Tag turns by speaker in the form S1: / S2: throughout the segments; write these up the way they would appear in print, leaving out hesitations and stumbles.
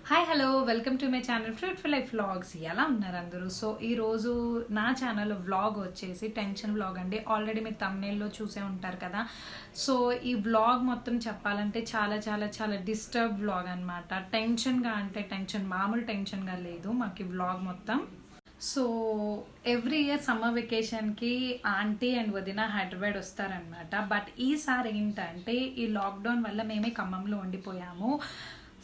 S1: Hi hello welcome to my channel fruitful life vlogs. ఎలా ఉన్నారు అందరూ? సో ఈరోజు నా ఛానల్ వ్లాగ్ వచ్చేసి టెన్షన్ వ్లాగ్ అండి. ఆల్రెడీ మీరు తమ్నేల్లో చూసే ఉంటారు కదా. సో ఈ వ్లాగ్ మొత్తం చెప్పాలంటే చాలా చాలా చాలా డిస్టర్బ్ వ్లాగ్ అనమాట. టెన్షన్గా అంటే టెన్షన్, మామూలు టెన్షన్గా లేదు మాకు ఈ వ్లాగ్ మొత్తం. సో ఎవ్రీ ఇయర్ సమ్మర్ వెకేషన్కి ఆంటీ అండ్ వదిన హైదరాబాద్ వస్తారనమాట. బట్ ఈసారి ఏంటంటే ఈ లాక్డౌన్ వల్ల మేమే ఖమ్మంలో ఉండిపోయాము.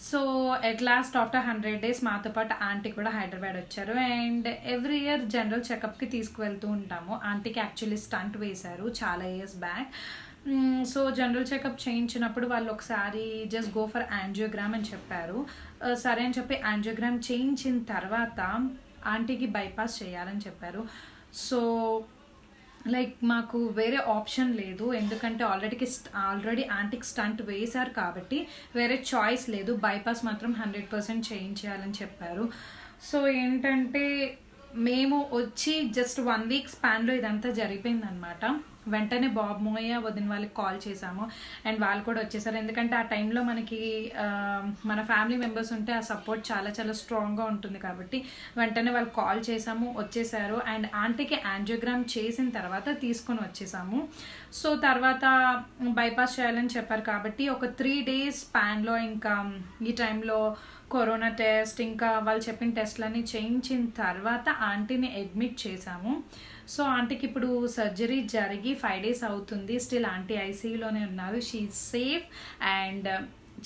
S1: So at last after 100 days మాతో పాటు ఆంటీ కూడా హైదరాబాద్ వచ్చారు. అండ్ ఎవ్రీ ఇయర్ జనరల్ చెకప్కి తీసుకువెళ్తూ ఉంటాము. ఆంటీకి యాక్చువల్లీ స్టంట్ వేశారు చాలా years back. So general checkup చేయించినప్పుడు వాళ్ళు ఒకసారి జస్ట్ గో ఫర్ యాంజియోగ్రామ్ అని చెప్పారు. సరే అని చెప్పి యాంజియోగ్రామ్ చేయించిన తర్వాత ఆంటీకి బైపాస్ చేయాలని చెప్పారు. సో లైక్ మాకు వేరే ఆప్షన్ లేదు, ఎందుకంటే ఆల్రెడీ ఆంటీకి స్టంట్ వేశారు కాబట్టి వేరే చాయిస్ లేదు. బైపాస్ మాత్రం 100% చేయించేయాలని చెప్పారు. సో ఏంటంటే మేము వచ్చి జస్ట్ 1 week స్పాన్లో ఇదంతా జరిగిపోయిందనమాట. వెంటనే బాబ్ మోయ వదిన వాళ్ళకి కాల్ చేశాము అండ్ వాళ్ళు కూడా వచ్చేసారు. ఎందుకంటే ఆ టైంలో మనకి మన ఫ్యామిలీ మెంబర్స్ ఉంటే ఆ సపోర్ట్ చాలా చాలా స్ట్రాంగ్గా ఉంటుంది కాబట్టి వెంటనే వాళ్ళు కాల్ చేసాము, వచ్చేసారు. అండ్ ఆంటీకి యాంజియోగ్రామ్ చేసిన తర్వాత తీసుకొని వచ్చేసాము. సో తర్వాత బైపాస్ చేయాలని చెప్పారు కాబట్టి ఒక 3 days స్పాన్లో ఇంకా ఈ టైంలో కరోనా టెస్ట్ ఇంకా వాళ్ళు చెప్పిన టెస్ట్లన్నీ చేయించిన తర్వాత ఆంటీని అడ్మిట్ చేశాము. సో ఆంటీకి ఇప్పుడు సర్జరీ జరిగి 5 days అవుతుంది. స్టిల్ ఆంటీ ఐసీయూలోనే ఉన్నారు. She safe. అండ్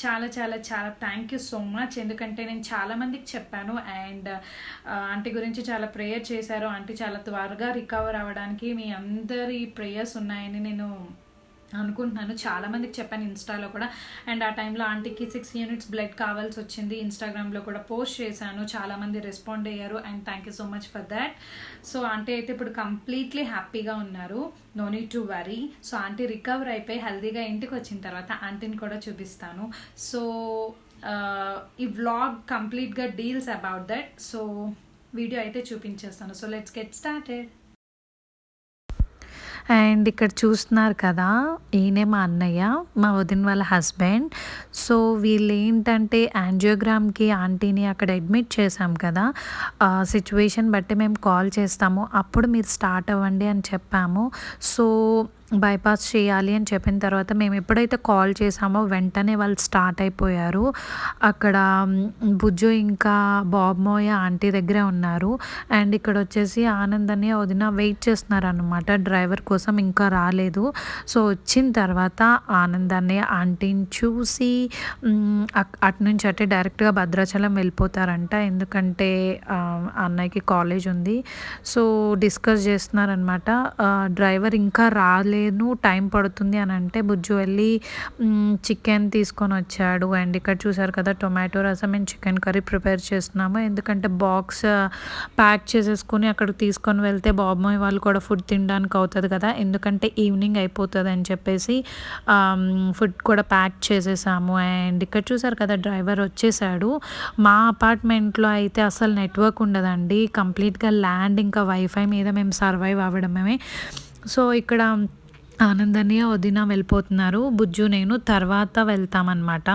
S1: చాలా చాలా చాలా థ్యాంక్ యూ సో మచ్. ఎందుకంటే నేను చాలామందికి చెప్పాను అండ్ ఆంటీ గురించి చాలా ప్రేయర్ చేశారు. ఆంటీ చాలా త్వరగా రికవర్ అవ్వడానికి మీ అందరి ప్రేయర్స్ ఉన్నాయని నేను అనుకుంటున్నాను. చాలామందికి చెప్పాను ఇన్స్టాలో కూడా. అండ్ ఆ టైంలో ఆంటీకి 6 units బ్లడ్ కావాల్సి వచ్చింది. ఇన్స్టాగ్రామ్లో కూడా పోస్ట్ చేశాను, చాలామంది రెస్పాండ్ అయ్యారు and thank you so much for that. So aunty అయితే ఇప్పుడు కంప్లీట్లీ హ్యాపీగా ఉన్నారు. No need to worry. So aunty recover అయిపోయి హెల్దీగా ఇంటికి వచ్చిన తర్వాత ఆంటీని కూడా చూపిస్తాను. సో ఈ వ్లాగ్ కంప్లీట్గా deals about that. So video అయితే చూపించేస్తాను. So let's get started.
S2: And ఇక్కడ చూస్తున్నారు కదా, ఈయనే మా అన్నయ్య, మా వదిన వాళ్ళ హస్బెండ్. సో వీళ్ళు ఏంటంటే యాంజియోగ్రామ్కి ఆంటీని అక్కడ అడ్మిట్ చేసాం కదా, సిచ్యువేషన్ బట్టి మేము కాల్ చేస్తాము, అప్పుడు మీరు స్టార్ట్ అవ్వండి అని చెప్పాము. సో బైపాస్ చేయాలి అని చెప్పిన తర్వాత మేము ఎప్పుడైతే కాల్ చేసామో వెంటనే వాళ్ళు స్టార్ట్ అయిపోయారు. అక్కడ బుజ్జు ఇంకా బాబ్ మోయ ఆంటీ దగ్గరే ఉన్నారు. అండ్ ఇక్కడ వచ్చేసి ఆనంద్ అని వదిన వెయిట్ చేస్తున్నారు అనమాట, డ్రైవర్ కోసం ఇంకా రాలేదు. సో వచ్చిన తర్వాత ఆనంద్ అన్నయ్య ఆంటీని చూసి అటు నుంచి అంటే డైరెక్ట్గా భద్రాచలం వెళ్ళిపోతారంట, ఎందుకంటే అన్నయ్యకి కాలేజ్ ఉంది. సో డిస్కస్ చేస్తున్నారనమాట. డ్రైవర్ ఇంకా రాలేదు, టైం పడుతుంది అని అంటే బుజ్జు వెళ్ళి చికెన్ తీసుకొని వచ్చాడు. అండ్ ఇక్కడ చూసారు కదా, టొమాటో రసం అండ్ చికెన్ కర్రీ ప్రిపేర్ చేస్తున్నాము. ఎందుకంటే బాక్స్ ప్యాక్ చేసేసుకుని అక్కడికి తీసుకొని వెళ్తే బాబోయ్ వాళ్ళు కూడా ఫుడ్ తినడానికి అవుతుంది కదా, ఎందుకంటే ఈవినింగ్ అయిపోతుంది అని చెప్పేసి ఫుడ్ కూడా ప్యాక్ చేసేసాము. అండ్ ఇక్కడ చూసారు కదా, డ్రైవర్ వచ్చేసాడు. మా అపార్ట్మెంట్లో అయితే అసలు నెట్వర్క్ ఉండదండి, కంప్లీట్గా ల్యాండ్ ఇంకా వైఫై మీద మేము సర్వైవ్ అవ్వడమే. సో ఇక్కడ ఆనందనీయ వదిన వెళ్ళిపోతున్నారు, బుజ్జు నేను తర్వాత వెళ్తామన్నమాట.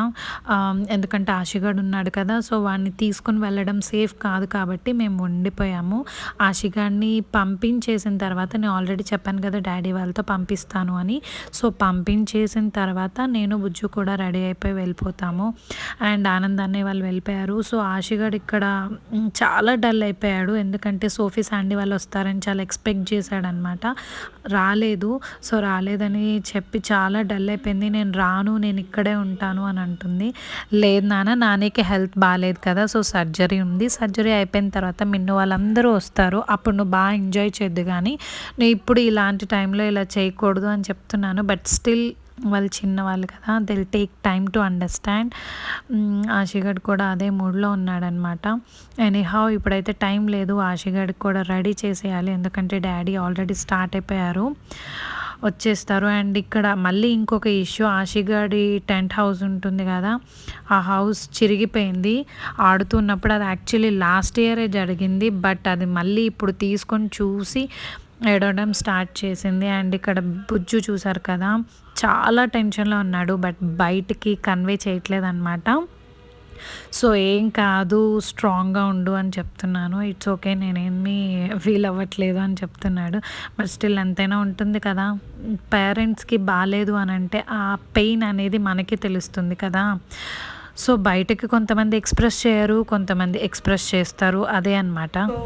S2: ఎందుకంటే ఆశిగాడు ఉన్నాడు కదా, సో వాడిని తీసుకుని వెళ్ళడం సేఫ్ కాదు కాబట్టి మేము ఉండిపోయాము. ఆశిగాడిని పంపించేసిన తర్వాత నేను ఆల్రెడీ చెప్పాను కదా డాడీ వాళ్ళతో పంపిస్తాను అని. సో పంపించేసిన తర్వాత నేను బుజ్జు కూడా రెడీ అయిపోయి వెళ్ళిపోతాము. అండ్ ఆనంద్ అన్నయ్య వాళ్ళు వెళ్ళిపోయారు. సో ఆశిగాడు ఇక్కడ చాలా డల్ అయిపోయాడు, ఎందుకంటే సోఫీ శాండీ వాళ్ళు వస్తారని చాలా ఎక్స్పెక్ట్ చేశాడనమాట, రాలేదు. సో రాలేదని చెప్పి చాలా డల్ అయిపోయింది. నేను రాను, నేను ఇక్కడే ఉంటాను అని అంటుంది. లేదు నాన్నకి హెల్త్ బాగాలేదు కదా, సో సర్జరీ ఉంది, సర్జరీ అయిపోయిన తర్వాత మిన్ను వాళ్ళందరూ వస్తారు, అప్పుడు నువ్వు బాగా ఎంజాయ్ చేద్దు, కానీ నువ్వు ఇప్పుడు ఇలాంటి టైంలో ఇలా చేయకూడదు అని చెప్తున్నాను. బట్ స్టిల్ వాళ్ళు చిన్నవాళ్ళు కదా, they will take time to understand. ఆశిగాడు కూడా అదే మూడ్లో ఉన్నాడనమాట. ఎనీహౌ ఇప్పుడైతే టైం లేదు, ఆశిగాడికి కూడా రెడీ చేసేయాలి, ఎందుకంటే డాడీ ఆల్రెడీ స్టార్ట్ అయిపోయారు, వచ్చేస్తారు. అండ్ ఇక్కడ మళ్ళీ ఇంకొక ఇష్యూ, ఆశిగాడి టెంట్ హౌస్ ఉంటుంది కదా, ఆ హౌస్ చిరిగిపోయింది ఆడుతున్నప్పుడు. అది యాక్చువల్లీ లాస్ట్ ఇయరే జరిగింది, బట్ అది మళ్ళీ ఇప్పుడు తీసుకొని చూసి ఏడవడం స్టార్ట్ చేసింది. అండ్ ఇక్కడ బుజ్జు చూసారు కదా, చాలా టెన్షన్లో ఉన్నాడు, బట్ బయటికి కన్వే చేయట్లేదు అనమాట. సో ఏం కాదు, స్ట్రాంగ్‌గా ఉండు అని చెప్తున్నాను. ఇట్స్ ఓకే, నేనేమి ఫీల్ అవ్వట్లేదు అని చెప్తున్నాడు. బట్ స్టిల్ ఎంతైనా ఉంటుంది కదా! పేరెంట్స్‌కి బాలేదు అనంటే ఆ పెయిన్ అనేది మనకి తెలుస్తుంది కదా! సో బయటకి కొంతమంది ఎక్స్‌ప్రెస్ చేయరు, కొంతమంది ఎక్స్‌ప్రెస్ చేస్తారు. అదే అనమాట.
S1: సో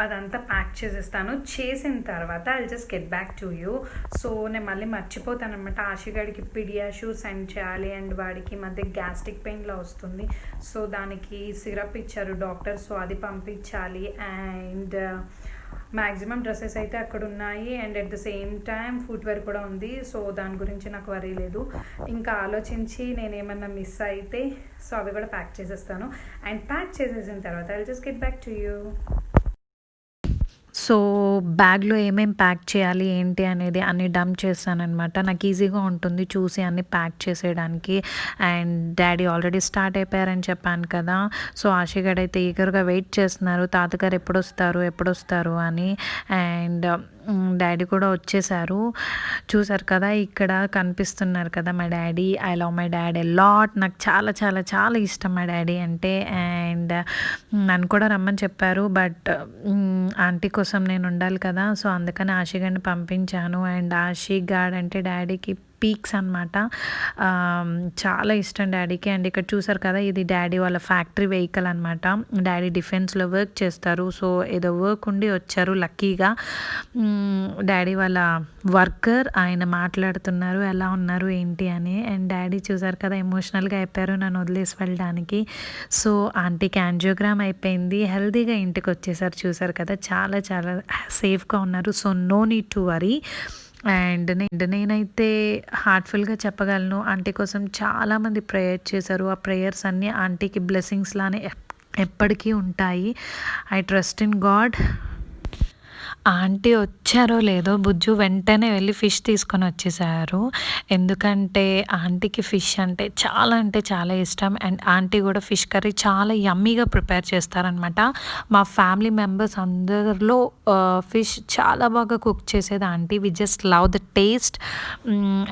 S1: అదంతా ప్యాక్ చేసేస్తాను. చేసిన తర్వాత I'll just get back to you. So నేను మళ్ళీ మర్చిపోతాను అనమాట. ఆశిగాడికి పిడియాషూర్ సెండ్ చేయాలి అండ్ వాడికి ఈ మధ్య గ్యాస్ట్రిక్ పెయిన్లా వస్తుంది. సో దానికి సిరప్ ఇచ్చారు డాక్టర్. సో అది పంపించాలి అండ్ మ్యాక్సిమం డ్రెస్సెస్ అయితే అక్కడ ఉన్నాయి and at the same time footwear కూడా ఉంది. సో దాని గురించి నాకు వరీ లేదు. ఇంకా ఆలోచించి నేనేమన్నా మిస్ అయితే సో అవి కూడా ప్యాక్ చేసేస్తాను. అండ్ ప్యాక్ చేసేసిన తర్వాత I'll just get back to you.
S2: So బ్యాగ్‌లో ఏమేం ప్యాక్ చేయాలి, ఏంటి అనేది అన్నీ డంప్ చేశాననమాట. నాకు ఈజీగా ఉంటుంది చూసి అన్నీ ప్యాక్ చేసేయడానికి. అండ్ డ్యాడీ ఆల్రెడీ స్టార్ట్ అయిపోయారని చెప్పాను కదా! సో ఆశిగాడైతే ఈగర్‌గా వెయిట్ చేస్తున్నారు. తాతగారు ఎప్పుడొస్తారు అని. అండ్ డ్యాడీ కూడా వచ్చేసారు. చూసారు కదా, ఇక్కడ కనిపిస్తున్నారు కదా మా daddy. I love my dad a lot. నాకు చాలా చాలా చాలా ఇష్టం మా డ్యాడీ అంటే. అండ్ నన్ను కూడా రమ్మని చెప్పారు. బట్ ఆంటీ కోసం నేను ఉండాలి కదా! సో అందుకని ఆశిగాడిని పంపించాను. అండ్ ఆశిగాడ్ అంటే డ్యాడీకి పీక్స్ అనమాట. చాలా ఇష్టం డ్యాడీకి. అండ్ ఇక్కడ చూసారు కదా, ఇది డ్యాడీ వాళ్ళ ఫ్యాక్టరీ వెహికల్ అనమాట. డాడీ డిఫెన్స్లో వర్క్ చేస్తారు. సో ఏదో వర్క్ ఉండి వచ్చారు లక్కీగా. డాడీ వాళ్ళ వర్కర్ ఆయన మాట్లాడుతున్నారు ఎలా ఉన్నారు ఏంటి అని. అండ్ డాడీ చూసారు కదా, ఎమోషనల్గా అయిపోయారు నన్ను వదిలేసి వెళ్ళడానికి. సో ఆంటీకి యాంజియోగ్రామ్ అయిపోయింది, హెల్తీగా ఇంటికి వచ్చేసారు. చూసారు కదా, చాలా చాలా సేఫ్గా ఉన్నారు. So no need to worry. And నేనైతే హార్ట్ఫుల్గా చెప్పగలను, ఆంటీ కోసం చాలామంది ప్రేయర్ చేశారు. ఆ ప్రేయర్స్ అన్నీ ఆంటీకి బ్లెస్సింగ్స్ లానే ఎప్పటికీ ఉంటాయి. I trust in God. Aunty వచ్చారో లేదో బుజ్జు వెంటనే వెళ్ళి ఫిష్ తీసుకొని వచ్చేసారు. ఎందుకంటే ఆంటీకి ఫిష్ అంటే చాలా ఇష్టం. అండ్ ఆంటీ కూడా ఫిష్ కర్రీ చాలా యమ్మీగా ప్రిపేర్ చేస్తారనమాట. మా ఫ్యామిలీ మెంబర్స్ అందరిలో ఫిష్ చాలా బాగా కుక్ చేసేది ఆంటీ. We just love the taste.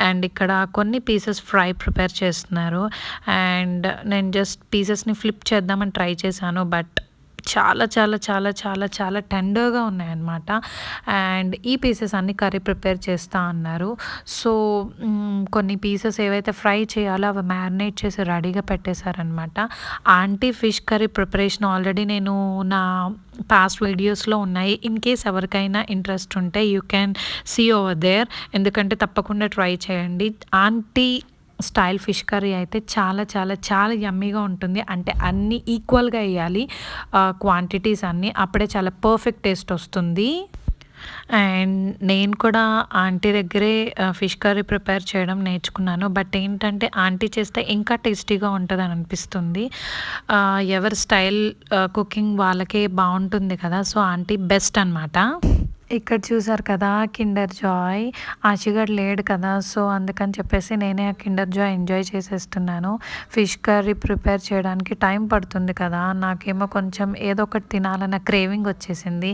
S2: And ఇక్కడ కొన్ని పీసెస్ ఫ్రై ప్రిపేర్ చేస్తున్నారు. అండ్ నేను జస్ట్ పీసెస్ని ఫ్లిప్ చేద్దామని ట్రై చేశాను. బట్ చాలా టెండర్గా ఉన్నాయన్నమాట. అండ్ ఈ పీసెస్ అన్ని కర్రీ ప్రిపేర్ చేస్తా అన్నారు. సో కొన్ని పీసెస్ ఏవైతే ఫ్రై చేయాలో అవి మ్యారినేట్ చేసి రెడీగా పెట్టేశారనమాట. Aunty fish curry preparation already నేను నా పాస్ట్ వీడియోస్లో ఉన్నాయి. ఇన్ కేస్ ఎవరికైనా ఇంట్రెస్ట్ ఉంటే you can see over there. ఎందుకంటే తప్పకుండా ట్రై చేయండి. ఆంటీ స్టైల్ ఫిష్ కర్రీ అయితే చాలా యమ్మీగా ఉంటుంది. అంటే అన్నీ ఈక్వల్గా వేయాలి, క్వాంటిటీస్ అన్నీ, అప్పుడే చాలా పర్ఫెక్ట్ టేస్ట్ వస్తుంది. అండ్ నేను కూడా ఆంటీ దగ్గరే ఫిష్ కర్రీ ప్రిపేర్ చేయడం నేర్చుకున్నాను. బట్ ఏంటంటే ఆంటీ చేస్తే ఇంకా టేస్టీగా ఉంటుందని అనిపిస్తుంది. ఎవరి స్టైల్ కుకింగ్ వాళ్ళకే బాగుంటుంది కదా. సో ఆంటీ బెస్ట్ అనమాట. ఇక్కడ చూసారు కదా, కిండర్ జాయ్. ఆశిగాడు లేడు కదా, సో అందుకని చెప్పేసి నేనే ఆ కిండర్ జాయ్ ఎంజాయ్ చేసేస్తున్నాను. ఫిష్ కర్రీ ప్రిపేర్ చేయడానికి టైం పడుతుంది కదా, నాకేమో కొంచెం ఏదో ఒకటి తినాలన్న క్రేవింగ్ వచ్చేసింది.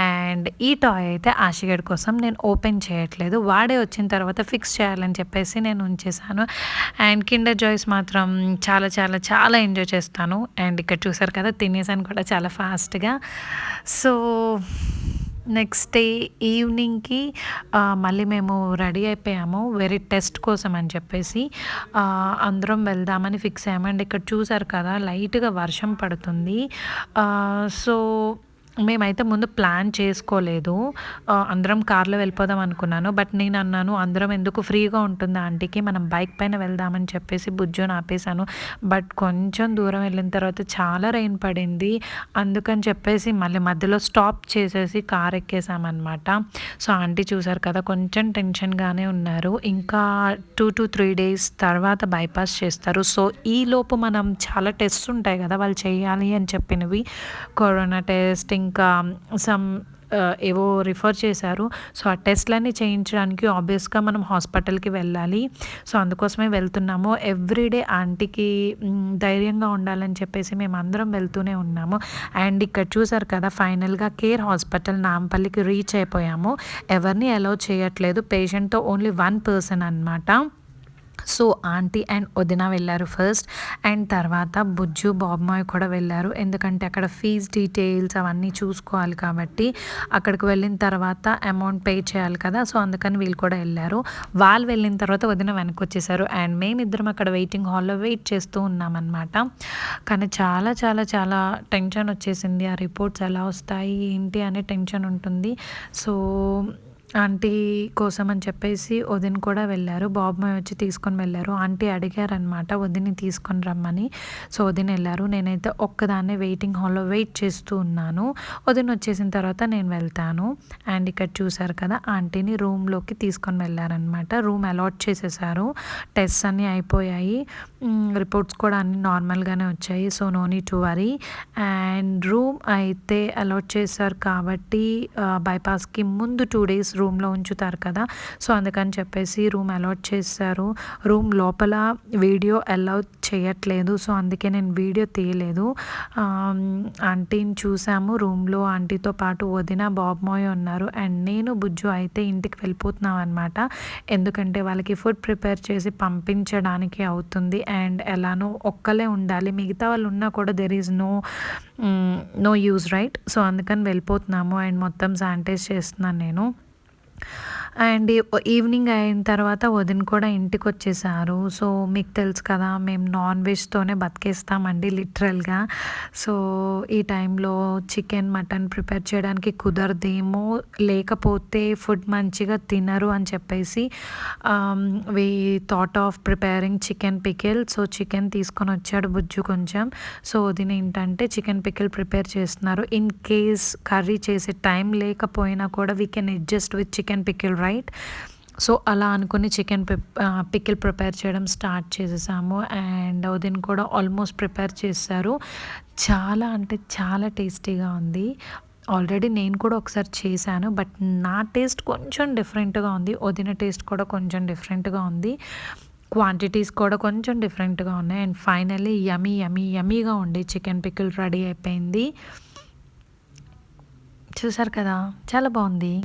S2: అండ్ ఈ టాయ్ అయితే ఆశిగాడి కోసం నేను ఓపెన్ చేయట్లేదు, వాడే వచ్చిన తర్వాత ఫిక్స్ చేయాలని చెప్పేసి నేను ఉంచేసాను. అండ్ కిండర్ జాయ్స్ మాత్రం చాలా ఎంజాయ్ చేస్తాను. అండ్ ఇక్కడ చూసారు కదా, తినేసాను కూడా చాలా ఫాస్ట్గా. సో నెక్స్ట్ డే ఈవినింగ్కి మళ్ళీ మేము రెడీ అయిపోయాము వేరే టెస్ట్ కోసం అని చెప్పేసి. అందరం వెళ్దామని ఫిక్స్ అయ్యాము. అండ్ ఇక్కడ చూసారు కదా, లైట్గా వర్షం పడుతుంది. సో మేమైతే ముందు ప్లాన్ చేసుకోలేదు, అందరం కార్లో వెళ్ళిపోదాం అనుకున్నాను. బట్ నేను అన్నాను, అందరం ఎందుకు, ఫ్రీగా ఉంటుంది ఆంటీకి, మనం బైక్ పైన వెళ్దామని చెప్పేసి బుజ్జుని ఆపేశాను. బట్ కొంచెం దూరం వెళ్ళిన తర్వాత చాలా రెయిన్ పడింది. అందుకని చెప్పేసి మళ్ళీ మధ్యలో స్టాప్ చేసేసి కార్ ఎక్కేసామన్నమాట. సో ఆంటీ చూసారు కదా, కొంచెం టెన్షన్గానే ఉన్నారు. ఇంకా 2 to 3 days తర్వాత బైపాస్ చేస్తారు. సో ఈలోపు మనం చాలా టెస్ట్స్ ఉంటాయి కదా వాళ్ళు చేయాలి అని చెప్పినవి, కరోనా టెస్ట్, ఇంకా సమ్ ఏవో రిఫర్ చేశారు. సో ఆ టెస్ట్లన్నీ చేయించడానికి ఆబ్వియస్గా మనం హాస్పిటల్కి వెళ్ళాలి. సో అందుకోసమే వెళ్తున్నాము. ఎవ్రీడే ఆంటీకి ధైర్యంగా ఉండాలని చెప్పేసి మేము అందరం వెళ్తూనే ఉన్నాము. అండ్ ఇక్కడ చూసారు కదా, ఫైనల్గా కేర్ హాస్పిటల్ నాంపల్లికి రీచ్ అయిపోయాము. ఎవరిని అలౌ చేయట్లేదు, పేషెంట్తో ఓన్లీ 1 person అనమాట. సో ఆంటీ అండ్ వదిన వెళ్ళారు ఫస్ట్, అండ్ తర్వాత బుజ్జు బాబ్మాయ్ కూడా వెళ్ళారు. ఎందుకంటే అక్కడ ఫీజ్ డీటెయిల్స్ అవన్నీ చూసుకోవాలి కాబట్టి అక్కడికి వెళ్ళిన తర్వాత అమౌంట్ పే చేయాలి కదా, సో అందుకని వీళ్ళు కూడా వెళ్ళారు. వాళ్ళు వెళ్ళిన తర్వాత వదిన వెనక్కి వచ్చేసారు అండ్ మేమిద్దరం అక్కడ వెయిటింగ్ హాల్లో వెయిట్ చేస్తూ ఉన్నామన్నమాట. కానీ చాలా చాలా చాలా టెన్షన్ వచ్చేసింది. ఆ రిపోర్ట్స్ ఎలా వస్తాయి ఏంటి అనే టెన్షన్ ఉంటుంది. సో ఆంటీ కోసం అని చెప్పేసి వదిన కూడా వెళ్ళారు. బాబ్మాయ్ వచ్చి తీసుకొని వెళ్ళారు. ఆంటీ అడిగారనమాట వదిన్ని తీసుకొని రమ్మని. సో వదిన వెళ్ళారు. నేనైతే ఒక్కదాన్నే వెయిటింగ్ హాల్లో వెయిట్ చేస్తూ ఉన్నాను. వదిన వచ్చేసిన తర్వాత నేను వెళ్తాను. అండ్ ఇక్కడ చూసారు కదా, ఆంటీని రూమ్లోకి తీసుకొని వెళ్ళారనమాట. రూమ్ అలాట్ చేసేసారు. టెస్ట్ అన్నీ అయిపోయాయి. రిపోర్ట్స్ కూడా అన్నీ నార్మల్గానే వచ్చాయి. So no need to worry. And room అయితే అలాట్ చేశారు కాబట్టి బైపాస్కి ముందు 2 days రూమ్లో ఉంచుతారు కదా, సో అందుకని చెప్పేసి రూమ్ అలాట్ చేశారు. రూమ్ లోపల వీడియో అలౌ చేయట్లేదు, సో అందుకే నేను వీడియో తీయలేదు. ఆంటీని చూసాము రూమ్లో. ఆంటీతో పాటు వదిన బాబ్మాయ్ ఉన్నారు అండ్ నేను బుజ్జు అయితే ఇంటికి వెళ్ళిపోతున్నాం అనమాట. ఎందుకంటే వాళ్ళకి ఫుడ్ ప్రిపేర్ చేసి పంపించడానికి అవుతుంది అండ్ ఎలానో ఒక్కలే ఉండాలి, మిగతా వాళ్ళు ఉన్నా కూడా there is no use right. So అందుకని వెళ్ళిపోతున్నాము అండ్ మొత్తం శానిటైజ్ చేస్తున్నాను నేను. అండ్ ఈవినింగ్ అయిన తర్వాత వదిన కూడా ఇంటికి వచ్చేసారు. సో మీకు తెలుసు కదా, మేము నాన్ వెజ్తోనే బతికేస్తామండి లిటరల్గా. సో ఈ టైంలో చికెన్ మటన్ ప్రిపేర్ చేయడానికి కుదరదేమో, లేకపోతే ఫుడ్ మంచిగా తినరు అని చెప్పేసి we thought of preparing chicken pickle. So chicken తీసుకొని వచ్చాడు బుజ్జు కొంచెం. సో వదిన ఏంటంటే చికెన్ పికిల్ ప్రిపేర్ చేస్తున్నారు. ఇన్ కేస్ కర్రీ చేసే టైం లేకపోయినా కూడా we can adjust with chicken pickle right. So అలా అనుకుని చికెన్ పికిల్ ప్రిపేర్ చేయడం స్టార్ట్ చేసేసాము అండ్ వదిన కూడా ఆల్మోస్ట్ ప్రిపేర్ చేశారు. చాలా అంటే చాలా టేస్టీగా ఉంది. ఆల్రెడీ నేను కూడా ఒకసారి చేశాను, బట్ నా టేస్ట్ కొంచెం డిఫరెంట్గా ఉంది. వదిన టేస్ట్ కూడా కొంచెం డిఫరెంట్గా ఉంది. క్వాంటిటీస్ కూడా కొంచెం డిఫరెంట్గా ఉన్నాయి అండ్ ఫైనల్లీ యమీగా ఉండి చికెన్ పికిల్ రెడీ అయిపోయింది. చూసారు కదా, చాలా బాగుంది.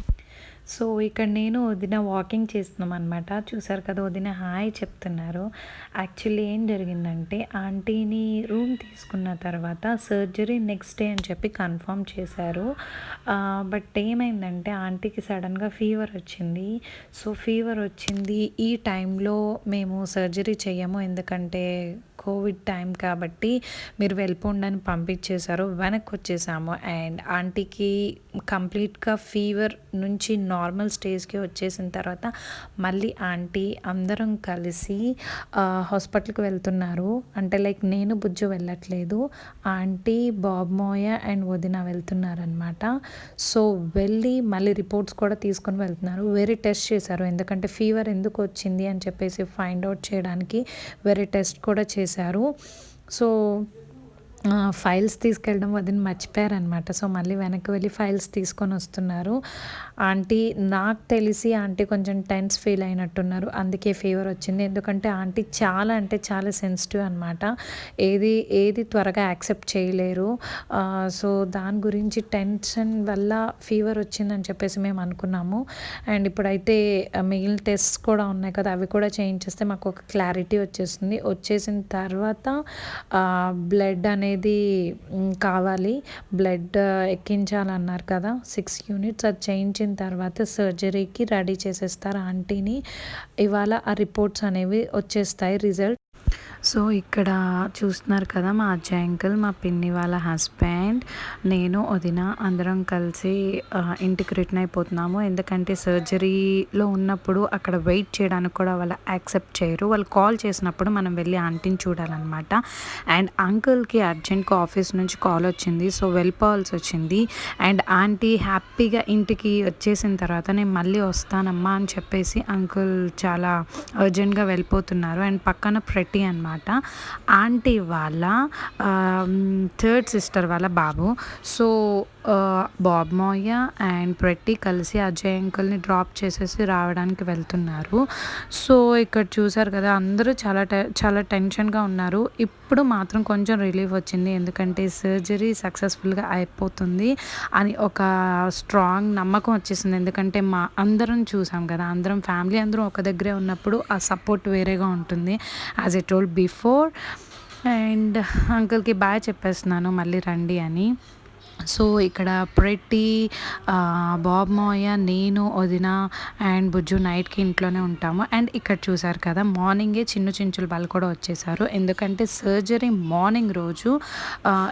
S2: సో ఇక్కడ నేను వదిన వాకింగ్ చేస్తున్నాం అనమాట. చూసారు కదా, వదిన హాయ్ చెప్తున్నారు. యాక్చువల్లీ ఏం జరిగిందంటే ఆంటీని రూమ్ తీసుకున్న తర్వాత సర్జరీ నెక్స్ట్ డే అని చెప్పి కన్ఫర్మ్ చేశారు. బట్ ఏమైందంటే ఆంటీకి సడన్గా ఫీవర్ వచ్చింది. సో ఫీవర్ వచ్చింది, ఈ టైంలో మేము సర్జరీ చేయము ఎందుకంటే కోవిడ్ టైం కాబట్టి మీరు వెళ్ళిపోండి అని పంపించేశారు. వెనక్కి వచ్చేసాము అండ్ ఆంటీకి కంప్లీట్గా ఫీవర్ నుంచి నార్మల్ స్టేజ్కి వచ్చేసిన తర్వాత మళ్ళీ ఆంటీ అందరం కలిసి హాస్పిటల్కి వెళ్తున్నారు. అంటే లైక్ నేను బుజ్జు వెళ్ళట్లేదు, ఆంటీ బాబ్మోయ అండ్ వదిన వెళ్తున్నారనమాట. సో వెళ్ళి మళ్ళీ రిపోర్ట్స్ కూడా తీసుకొని వెళ్తున్నారు. వేరే టెస్ట్ చేశారు, ఎందుకంటే ఫీవర్ ఎందుకు వచ్చింది అని చెప్పేసి ఫైండ్ అవుట్ చేయడానికి వేరే టెస్ట్ కూడా చేశారు. సో ఫైల్స్ తీసుకెళ్ళడం వదిన మర్చిపోయారనమాట. సో మళ్ళీ వెనక్కి వెళ్ళి ఫైల్స్ తీసుకొని వస్తున్నారు. ఆంటీ నాకు తెలిసి ఆంటీ కొంచెం టెన్స్ ఫీల్ అయినట్టున్నారు, అందుకే ఫీవర్ వచ్చింది. ఎందుకంటే ఆంటీ చాలా అంటే చాలా సెన్సిటివ్ అనమాట, ఏది త్వరగా యాక్సెప్ట్ చేయలేరు. సో దాని గురించి టెన్షన్ వల్ల ఫీవర్ వచ్చిందని చెప్పేసి మేము అనుకున్నాము. అండ్ ఇప్పుడైతే మిగిలిన టెస్ట్స్ కూడా ఉన్నాయి కదా, అవి కూడా చేయించేస్తే మాకు ఒక క్లారిటీ వచ్చేస్తుంది. వచ్చేసిన తర్వాత బ్లడ్ అనేది కావాలి, బ్లడ్ ఎక్కించాలన్నారు కదా 6 units. అది చేయించిన తర్వాత సర్జరీకి రెడీ చేసేస్తారు ఆంటీని. ఇవాళ ఆ రిపోర్ట్స్ అనేవి వచ్చేస్తాయి, రిజల్ట్. సో ఇక్కడ చూస్తున్నారు కదా, మా అజ్జయ్ అంకుల్, మా పిన్ని వాళ్ళ హస్బెండ్, నేను వదిన అందరం కలిసి ఇంటికి రిటర్న్ అయిపోతున్నాము. ఎందుకంటే సర్జరీలో ఉన్నప్పుడు అక్కడ వెయిట్ చేయడానికి కూడా వాళ్ళు యాక్సెప్ట్ చేయరు. వాళ్ళు కాల్ చేసినప్పుడు మనం వెళ్ళి ఆంటీని చూడాలన్నమాట. అండ్ అంకుల్కి అర్జెంట్గా ఆఫీస్ నుంచి కాల్ వచ్చింది, సో వెళ్ళిపోవాల్సి వచ్చింది. అండ్ ఆంటీ హ్యాపీగా ఇంటికి వచ్చేసిన తర్వాత నేను మళ్ళీ వస్తానమ్మా అని చెప్పేసి అంకుల్ చాలా అర్జెంట్గా వెళ్ళిపోతున్నారు. అండ్ పక్కన ప్రెట్టి అనమాట, అనమాట. ఆంటీ వాళ్ళ థర్డ్ సిస్టర్ వాళ్ళ బాబు. సో బాబ్ మోయ అండ్ ప్రెట్టి కలిసి అజయ్ అంకుల్ని డ్రాప్ చేసేసి రావడానికి వెళ్తున్నారు. సో ఇక్కడ చూసారు కదా, అందరూ చాలా టెన్షన్గా ఉన్నారు. ఇప్పుడు మాత్రం కొంచెం రిలీఫ్ వచ్చింది, ఎందుకంటే సర్జరీ సక్సెస్ఫుల్గా అయిపోతుంది అని ఒక స్ట్రాంగ్ నమ్మకం వచ్చేసింది. ఎందుకంటే అందరం చూసాం కదా, అందరం ఫ్యామిలీ అందరం ఒక దగ్గరే ఉన్నప్పుడు ఆ సపోర్ట్ వేరేగా ఉంటుంది, as a told before. And అంకుల్కి బాయ్ చెప్పేస్తున్నాను, మళ్ళీ రండి అని. సో ఇక్కడ ప్రెట్టి, బాబ్ మోయ, నేను, వదిన అండ్ బుజ్జు నైట్కి ఇంట్లోనే ఉంటాము. అండ్ ఇక్కడ చూసారు కదా, మార్నింగే చించులు వాళ్ళు కూడా వచ్చేసారు, ఎందుకంటే సర్జరీ మార్నింగ్ రోజు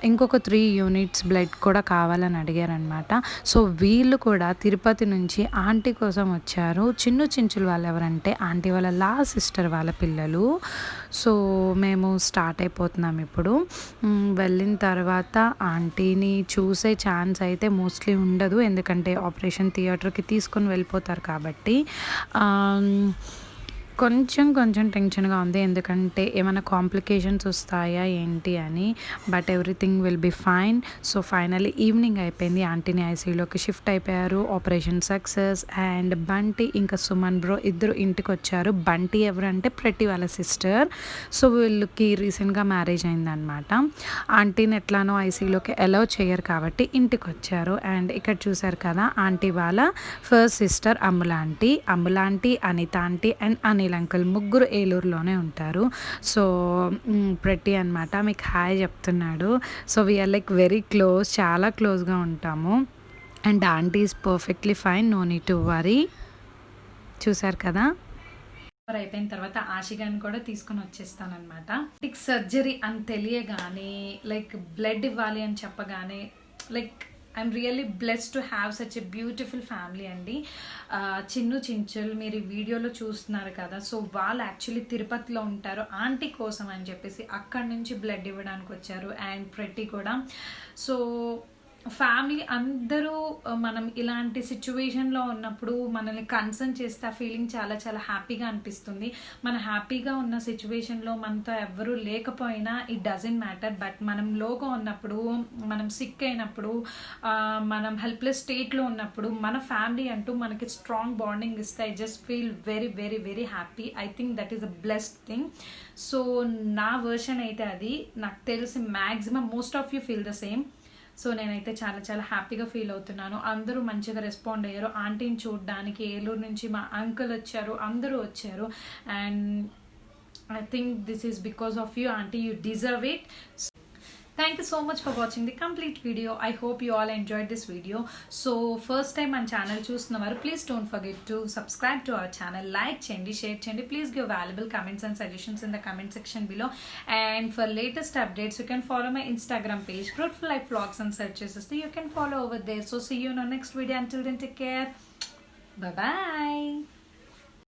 S2: ఇంకొక 3 యూనిట్స్ బ్లడ్ కూడా కావాలని అడిగారనమాట. సో వీళ్ళు కూడా తిరుపతి నుంచి ఆంటీ కోసం వచ్చారు. చించులు వాళ్ళు ఎవరంటే ఆంటీ వాళ్ళ లాస్ట్ సిస్టర్ వాళ్ళ పిల్లలు. సో మేము స్టార్ట్ అయిపోతున్నాం ఇప్పుడు. వెళ్ళిన తర్వాత ఆంటీని చూసే ఛాన్స్ అయితే మోస్ట్లీ ఉండదు, ఎందుకంటే ఆపరేషన్ థియేటర్కి తీసుకొని వెళ్ళిపోతారు కాబట్టి. కొంచెం టెన్షన్గా ఉంది, ఎందుకంటే ఏమైనా కాంప్లికేషన్స్ వస్తాయా ఏంటి అని. But everything will be fine. So finally evening అయిపోయింది, ఆంటీని ఐసీయూలోకి షిఫ్ట్ అయిపోయారు, ఆపరేషన్ సక్సెస్. అండ్ బంటి ఇంకా సుమన్ బ్రో ఇద్దరు ఇంటికి వచ్చారు. బంటి ఎవరంటే ప్రెట్టి వాళ్ళ సిస్టర్. సో వీళ్ళకి రీసెంట్గా మ్యారేజ్ అయిందనమాట. ఆంటీని ఎట్లానో ఐసీయూలోకి అలౌ చేయరు కాబట్టి ఇంటికి వచ్చారు. అండ్ ఇక్కడ చూసారు కదా, ఆంటీ వాళ్ళ ఫస్ట్ సిస్టర్ అమ్ములాంటీ, Anitha aunty and Anil uncle ముగ్గురు ఏలూరులోనే ఉంటారు. సో ప్రెట్టి అనమాట మీకు హాయ్ చెప్తున్నాడు. So we're like very close, చాలా క్లోజ్గా ఉంటాము. And aunty is perfectly fine, no need to worry. చూసారు కదా.
S1: అయిపోయిన తర్వాత ఆశిగాని కూడా తీసుకొని వచ్చేస్తానమాట. సర్జరీ అని తెలియగానే, లైక్ బ్లడ్ ఇవ్వాలి అని చెప్పగానే, like I'm really blessed to have such a beautiful family అండి. చించులు మీరు ఈ వీడియోలో చూస్తున్నారు కదా, సో వాళ్ళు యాక్చువల్లీ తిరుపతిలో ఉంటారు. ఆంటీ కోసం అని చెప్పేసి అక్కడి నుంచి బ్లడ్ ఇవ్వడానికి వచ్చారు. అండ్ ప్రెట్టి కూడా. సో ఫ్యామిలీ అందరూ మనం ఇలాంటి సిచ్యువేషన్లో ఉన్నప్పుడు మనల్ని కన్సర్న్ చేస్తే ఆ ఫీలింగ్ చాలా హ్యాపీగా అనిపిస్తుంది. మన హ్యాపీగా ఉన్న సిచ్యువేషన్లో మనతో ఎవరూ లేకపోయినా ఇట్ డజంట్ మ్యాటర్. బట్ మనం లోగా ఉన్నప్పుడు, మనం సిక్ అయినప్పుడు, మనం హెల్ప్లెస్ స్టేట్లో ఉన్నప్పుడు మన ఫ్యామిలీ అంటూ మనకి స్ట్రాంగ్ బాండింగ్ ఇస్తే I just feel very happy. I think that is a blessed thing. So నా వర్షన్ అయితే అది. నాకు తెలిసి maximum most of you feel the same. So నేనైతే చాలా హ్యాపీగా ఫీల్ అవుతున్నాను. అందరూ మంచిగా రెస్పాండ్ అయ్యారు. ఆంటీని చూడడానికి ఏలూరు నుంచి మా అంకుల్ వచ్చారు, అందరూ వచ్చారు. And I think this is because of you aunty, you deserve it. Thank you so much for watching the complete video. I hope you all enjoyed this video. So first time on channel చూస్తున్నవారు please don't forget to subscribe to our channel, like చేయండి, share చేయండి. Please give valuable comments and suggestions in the comment section below. And for latest updates you can follow my Instagram page Fruitful Life Vlogs and searches. So you can follow over there. So see you in our next video. Until then, take care. Bye bye.